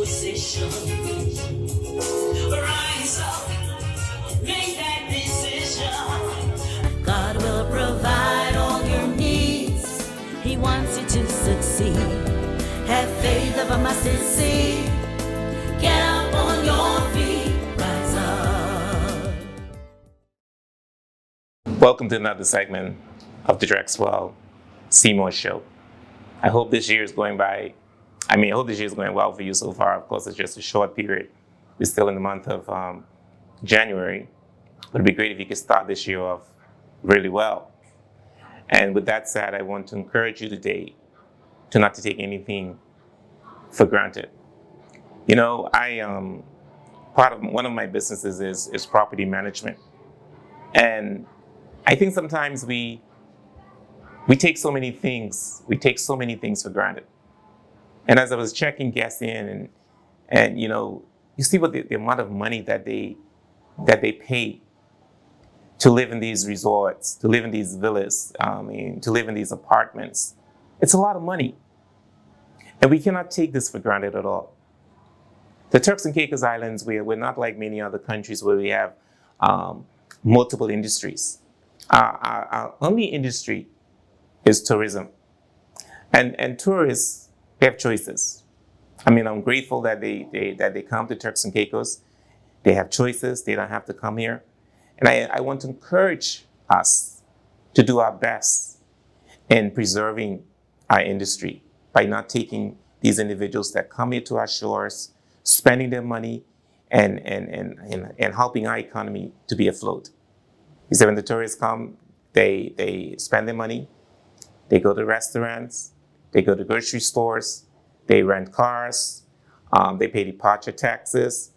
position. Rise up, make that decision. God will provide all your needs. He wants you to succeed. Have faith of a mustard seed. Get up on your feet. Rise up. Welcome to another segment of the Drexwell Seymour Show. I hope this year is going well for you so far. Of course, it's just a short period. We're still in the month of January. But it'd be great if you could start this year off really well. And with that said, I want to encourage you today to not to take anything for granted. You know, one of my businesses is property management. And I think sometimes we take so many things for granted. And as I was checking guests in and you know, you see what the amount of money that they pay to live in these resorts, to live in these villas, to live in these apartments. It's a lot of money. And we cannot take this for granted at all. The Turks and Caicos Islands, we're not like many other countries where we have multiple industries. Our only industry is tourism. And tourists, they have choices. I mean, I'm grateful that they come to Turks and Caicos. They have choices. They don't have to come here. And I want to encourage us to do our best in preserving our industry by not taking these individuals that come here to our shores, spending their money, and helping our economy to be afloat. You see, when the tourists come, they spend their money, they go to restaurants, they go to grocery stores, they rent cars, they pay departure taxes,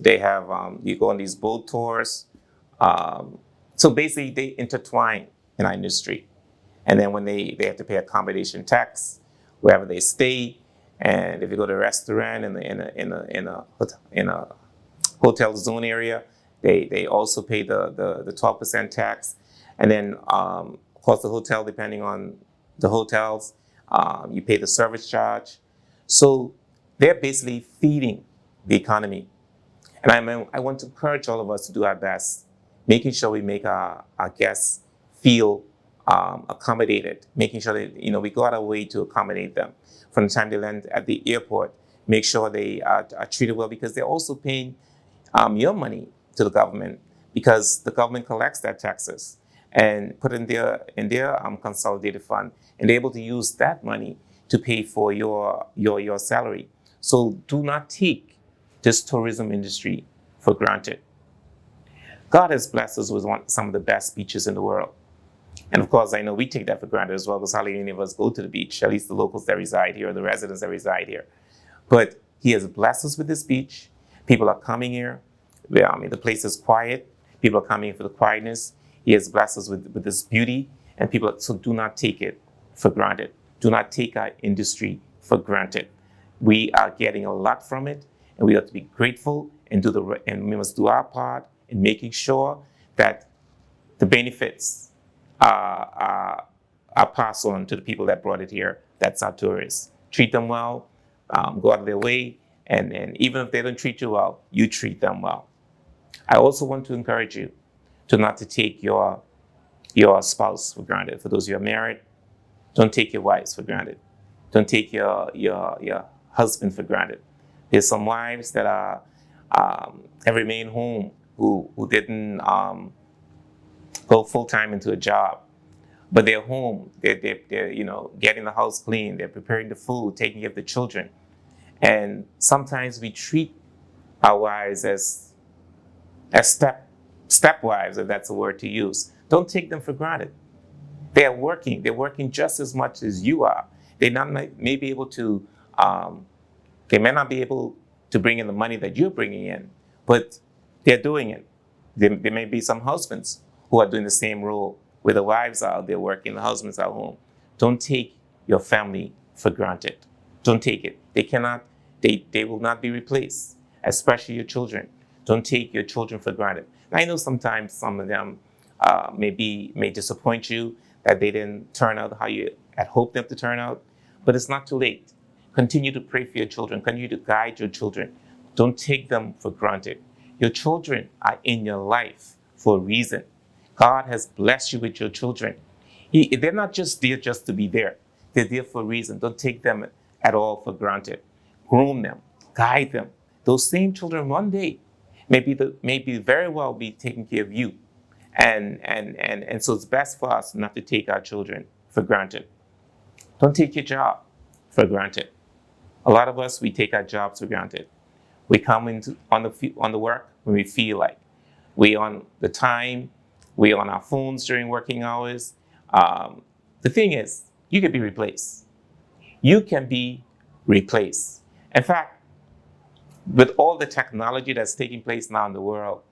they have, you go on these boat tours. So basically they intertwine in our industry. And then when they have to pay accommodation tax, wherever they stay, and if you go to a restaurant in a hotel zone area, they also pay the 12% tax. And then, of course, the hotel, depending on the hotels, you pay the service charge. So they're basically feeding the economy. And I want to encourage all of us to do our best, making sure we make our guests feel accommodated, making sure that we go out of our way to accommodate them. From the time they land at the airport, make sure they are treated well, because they're also paying your money to the government, because the government collects their taxes and put in their consolidated fund, and they're able to use that money to pay for your salary. So do not take this tourism industry for granted. God has blessed us with some of the best beaches in the world. And of course, I know we take that for granted as well, because hardly any of us go to the beach, at least the locals that reside here, or the residents that reside here. But He has blessed us with this beach. People are coming here. The place is quiet. People are coming for the quietness. He has blessed us with this beauty. And so do not take it for granted. Do not take our industry for granted. We are getting a lot from it, and we have to be grateful and we must do our part in making sure that the benefits are passed on to the people that brought it here. That's our tourists. Treat them well, go out of their way, and even if they don't treat you well, you treat them well. I also want to encourage you to not to take your spouse for granted. For those who are married, don't take your wives for granted. Don't take your husband for granted. There's some wives that have remained home who didn't go full time into a job, but they're home. They're getting the house clean. They're preparing the food, taking care of the children. And sometimes we treat our wives as stepwives, if that's a word to use. Don't take them for granted. They're working. They're working just as much as you are. They may be able to. They may not be able to bring in the money that you're bringing in, but they're doing it. There may be some husbands who are doing the same role, where the wives are out there working, the husbands are home. Don't take your family for granted. Don't take it. They will not be replaced, especially your children. Don't take your children for granted. I know sometimes some of them may disappoint you, that they didn't turn out how you had hoped them to turn out, but it's not too late. Continue to pray for your children. Continue to guide your children. Don't take them for granted. Your children are in your life for a reason. God has blessed you with your children. They're not just there just to be there. They're there for a reason. Don't take them at all for granted. Groom them, guide them. Those same children one day maybe very well be taking care of you. And so it's best for us not to take our children for granted. Don't take your job for granted. A lot of us, we take our jobs for granted. We come on the work when we feel like. We on the time, we on our phones during working hours. The thing is, you can be replaced. You can be replaced. In fact, with all the technology that's taking place now in the world,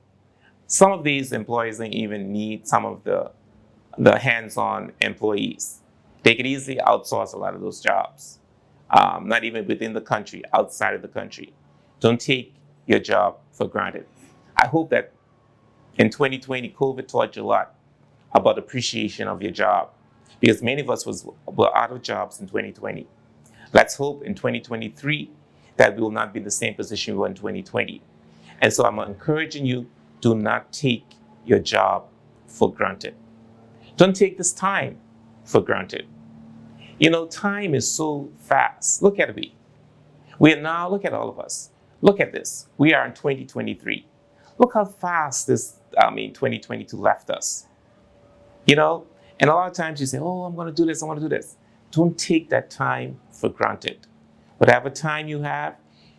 some of these employers don't even need some of the hands-on employees. They could easily outsource a lot of those jobs, not even within the country, outside of the country. Don't take your job for granted. I hope that in 2020, COVID taught you a lot about appreciation of your job, because many of us were out of jobs in 2020. Let's hope in 2023 that we will not be in the same position we were in 2020. And so I'm encouraging you, do not take your job for granted. Don't take this time for granted. You know, time is so fast. Look at me. Look at all of us. Look at this. We are in 2023. Look how fast 2022 left us. You know, and a lot of times you say, oh, I'm going to do this, I want to do this. Don't take that time for granted. Whatever time you have,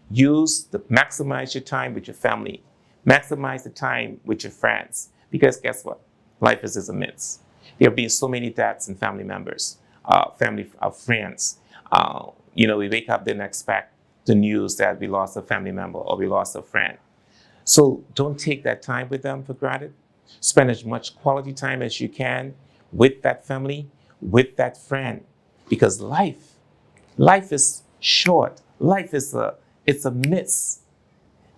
maximize your time with your family. Maximize the time with your friends. Because guess what? Life is a myth. There have been so many deaths and family members, friends. We wake up, didn't expect the news that we lost a family member or we lost a friend. So don't take that time with them for granted. Spend as much quality time as you can with that family, with that friend. Because life is short. Life is it's a miss.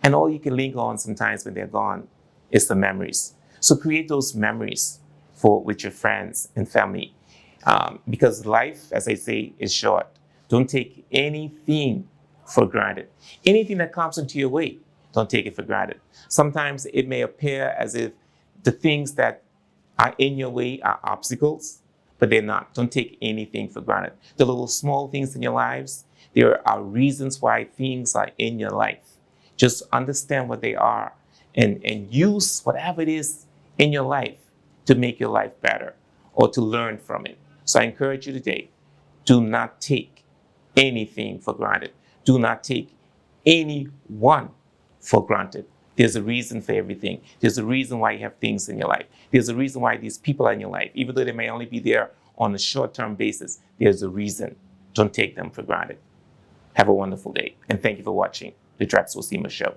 And all you can linger on sometimes when they're gone is the memories. So create those memories with your friends and family. Because life, as I say, is short. Don't take anything for granted. Anything that comes into your way, don't take it for granted. Sometimes it may appear as if the things that are in your way are obstacles, but they're not. Don't take anything for granted. The little small things in your lives, there are reasons why things are in your life. Just understand what they are and use whatever it is in your life to make your life better or to learn from it. So I encourage you today, do not take anything for granted. Do not take anyone for granted. There's a reason for everything. There's a reason why you have things in your life. There's a reason why these people are in your life. Even though they may only be there on a short-term basis, there's a reason. Don't take them for granted. Have a wonderful day. And thank you for watching the Drexwell Seymour Show.